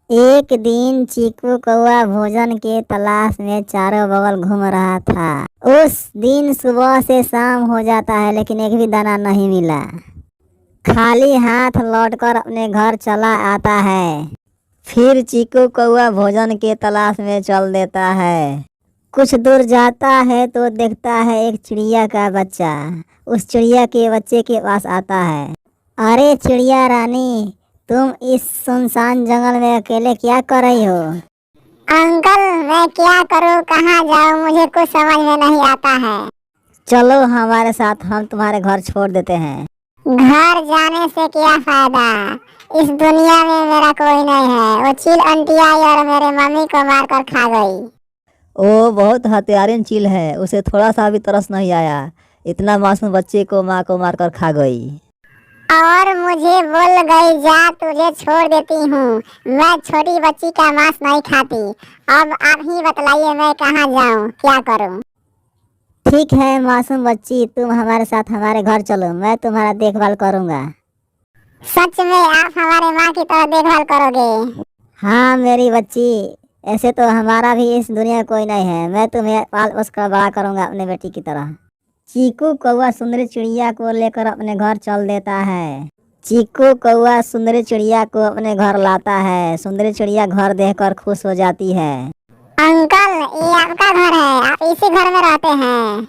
एक दिन चीकू कौआ भोजन के तलाश में चारों बगल घूम रहा था। उस दिन सुबह से शाम हो जाता है लेकिन एक भी दाना नहीं मिला। खाली हाथ लौटकर अपने घर चला आता है। फिर चीकू कौआ भोजन के तलाश में चल देता है। कुछ दूर जाता है तो देखता है एक चिड़िया का बच्चा उस चिड़िया के बच्चे के पास आता है। अरे चिड़िया रानी, तुम इस सुनसान जंगल में अकेले क्या कर रही हो? अंकल, मैं क्या करूं, कहाँ जाऊं, मुझे कुछ समझ में नहीं आता है। चलो हमारे साथ, हम तुम्हारे घर छोड़ देते हैं। घर जाने से क्या फायदा, इस दुनिया में मेरा कोई नहीं है। वो चील आंटी आई और मेरे मम्मी को मारकर खा गई। वो बहुत हत्यारिन चील है, उसे थोड़ा सा भी तरस नहीं आया। इतना मासूम बच्चे को माँ को मारकर खा गई। और मुझे बोल गई, जा तुझे छोड़ देती हूँ, मैं छोटी बच्ची का मांस नहीं खाती। अब आप ही बतलाइए, मैं कहाँ जाऊँ, क्या करूँ? ठीक है मासूम बच्ची, तुम हमारे साथ हमारे घर चलो, मैं तुम्हारा देखभाल करूँगा। सच में आप हमारे माँ की तरह देखभाल करोगे? हाँ मेरी बच्ची, ऐसे तो हमारा भी इस दुनिया में कोई नहीं है। मैं तुम्हें पाल पोस कर बड़ा करूँगा अपने बेटी की तरह। चीकू कौआ सुंदरी चिड़िया को लेकर अपने घर चल देता है। चीकू कौआ सुंदरी चिड़िया को अपने घर लाता है। सुंदरी चिड़िया घर देखकर खुश हो जाती है। अंकल, ये आपका घर है, आप इसी घर में रहते हैं?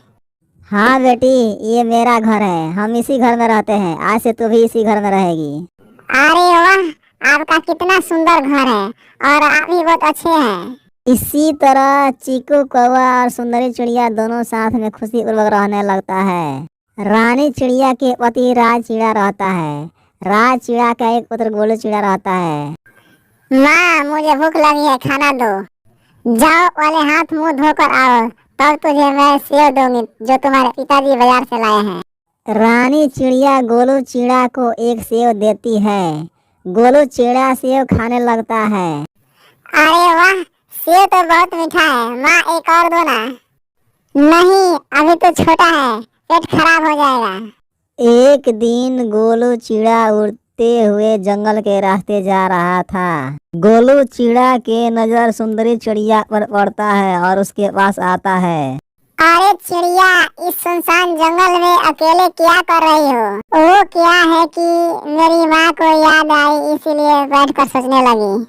हाँ बेटी, ये मेरा घर है, हम इसी घर में रहते हैं। आज से तू भी इसी घर में रहेगी। अरे वाह, आपका कितना सुंदर घर है और आप भी बहुत अच्छे हैं। इसी तरह चीकू कौवा और सुंदरी चिड़िया दोनों साथ में खुशीपूर्वक रहने लगता है। रानी चिड़िया के पति राज चिड़ा रहता है। राज चिड़ा का एक पुत्र गोलू चिड़ा रहता है। माँ, मुझे भूख लगी है, खाना दो। जाओ, पहले हाथ मुंह धोकर आओ, तब तुझे मैं सेव दूंगी जो तुम्हारे पिताजी बाजार से लाए हैं। रानी चिड़िया गोलू चिड़ा को एक सेव देती है। गोलू चिड़ा सेव खाने लगता है। अरे वाह, सेव तो बहुत मीठा है। माँ, एक और दो ना। नहीं, अभी तो छोटा है, पेट खराब हो जाएगा। एक दिन गोलू चिड़ा उड़ते हुए जंगल के रास्ते जा रहा था। गोलू चिड़ा के नजर सुंदरी चिड़िया पर पड़ता है और उसके पास आता है। अरे चिड़िया, इस सुनसान जंगल में अकेले क्या कर रही हो? वो क्या है कि मेरी माँ को याद आई, इसीलिए बैठकर सोचने लगी।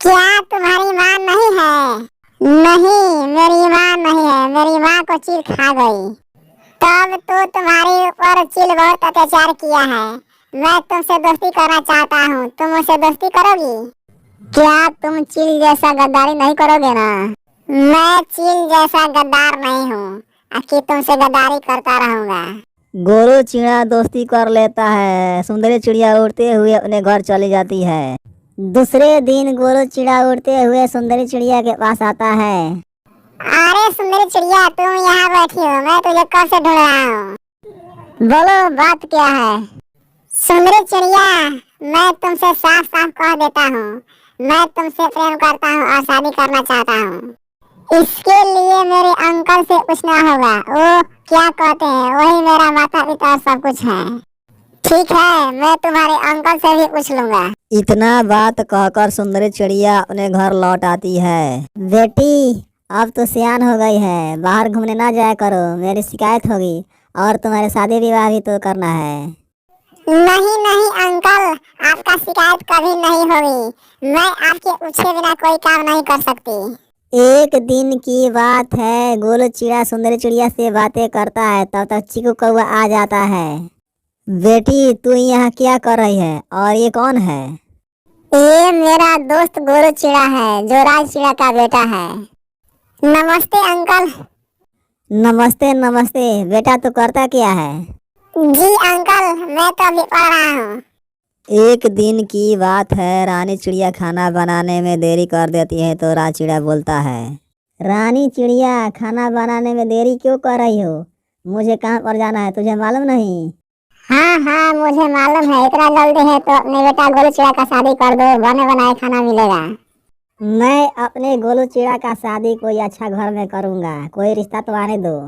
क्या तुम्हारी माँ नहीं है? नहीं, मेरी माँ नहीं है, मेरी माँ को चील खा गई। तब तो तुम्हारे ऊपर चील बहुत अत्याचार किया है। मैं तुमसे दोस्ती करना चाहता हूँ, तुम मुझसे दोस्ती करोगी? क्या तुम चील जैसा गद्दारी नहीं करोगे ना? मैं चील जैसा गद्दार नहीं हूँ कि तुमसे गद्दारी करता रहूंगा। गोलू चिड़ा दोस्ती कर लेता है। सुंदरी चिड़िया उड़ते हुए अपने घर चली जाती है। दूसरे दिन गोलू चिड़ा उड़ते हुए सुंदरी चिड़िया के पास आता है। अरे सुंदरी चिड़िया, तुम यहाँ बैठी हो, मैं तुझे कब से ढूंढ रहा हूँ। बोलो, बात क्या है? सुंदरी चिड़िया, मैं तुमसे साफ साफ कह देता हूँ, मैं तुमसे प्रेम करता हूँ और शादी करना चाहता हूँ। इसके लिए मेरे अंकल से पूछना होगा, वो क्या कहते हैं, वही मेरा माता पिता और सब कुछ है। ठीक है, मैं तुम्हारे अंकल से भी पूछ लूंगा। इतना बात कहकर सुंदरी चिड़िया अपने घर लौट आती है। बेटी, अब तो सियान हो गई है, बाहर घूमने ना जाया करो, मेरी शिकायत होगी और तुम्हारे शादी विवाह भी तो करना है। नहीं नहीं अंकल, आपका शिकायत कभी नहीं होगी। मैं आपके पूछे बिना कोई काम नहीं कर सकती। एक दिन की बात है, गोलू चिड़ा सुंदरी चिड़िया से बातें करता है, तब तक चीकू कौआ आ जाता है। बेटी, तू यहाँ क्या कर रही है और ये कौन है? ये मेरा दोस्त गोलू चिड़ा है, जो राज चिड़ा का बेटा है। नमस्ते अंकल। नमस्ते नमस्ते। बेटा तू करता क्या है? जी अंकल, मैं तो अभी पढ़ रहा हूँ। एक दिन की बात है, रानी चिड़िया खाना बनाने में देरी कर देती है तो राज चिड़ा बोलता है, रानी चिड़िया, खाना बनाने में देरी क्यों कर रही हो? मुझे काम पर जाना है, तुझे मालूम नहीं? हाँ हाँ, मुझे मालूम है, इतना जल्दी है तो अपने बेटा गोलू चिड़ा का शादी कर दो, बने बनाए खाना मिलेगा। मैं अपने गोलू चिड़ा का शादी कोई अच्छा घर में करूँगा, कोई रिश्ता तो आने दो।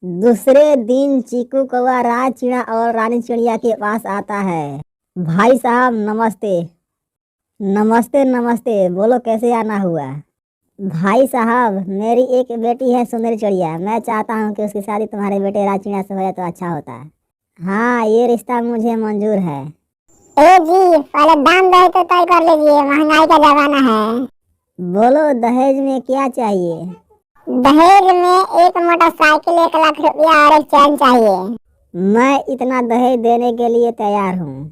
दूसरे दिन चीकू कौआ राज चिड़ा और रानी चिड़िया के पास आता है। भाई साहब नमस्ते। नमस्ते नमस्ते, बोलो कैसे आना हुआ? भाई साहब, मेरी एक बेटी है सुंदरी चिड़िया। मैं चाहता हूँ कि उसकी शादी तुम्हारे बेटे राज चिड़िया से हो जाए तो अच्छा होता है। हाँ, ये रिश्ता मुझे मंजूर है। ए जी, पहले दाम दहे तो तय कर लीजिए, महंगाई का जमाना है। बोलो दहेज में क्या चाहिए? दहेज में एक मोटरसाइकिल, 1 लाख रुपया और एक चैन चाहिए। मैं इतना दहेज देने के लिए तैयार हूँ।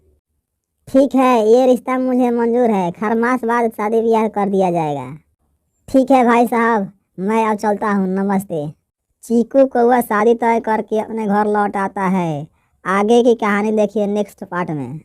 ठीक है, ये रिश्ता मुझे मंजूर है। खरमास बाद शादी ब्याह कर दिया जाएगा। ठीक है भाई साहब, मैं अब चलता हूँ, नमस्ते। चीकू कौआ शादी तय करके अपने घर लौट आता है। आगे की कहानी देखिए नेक्स्ट पार्ट में।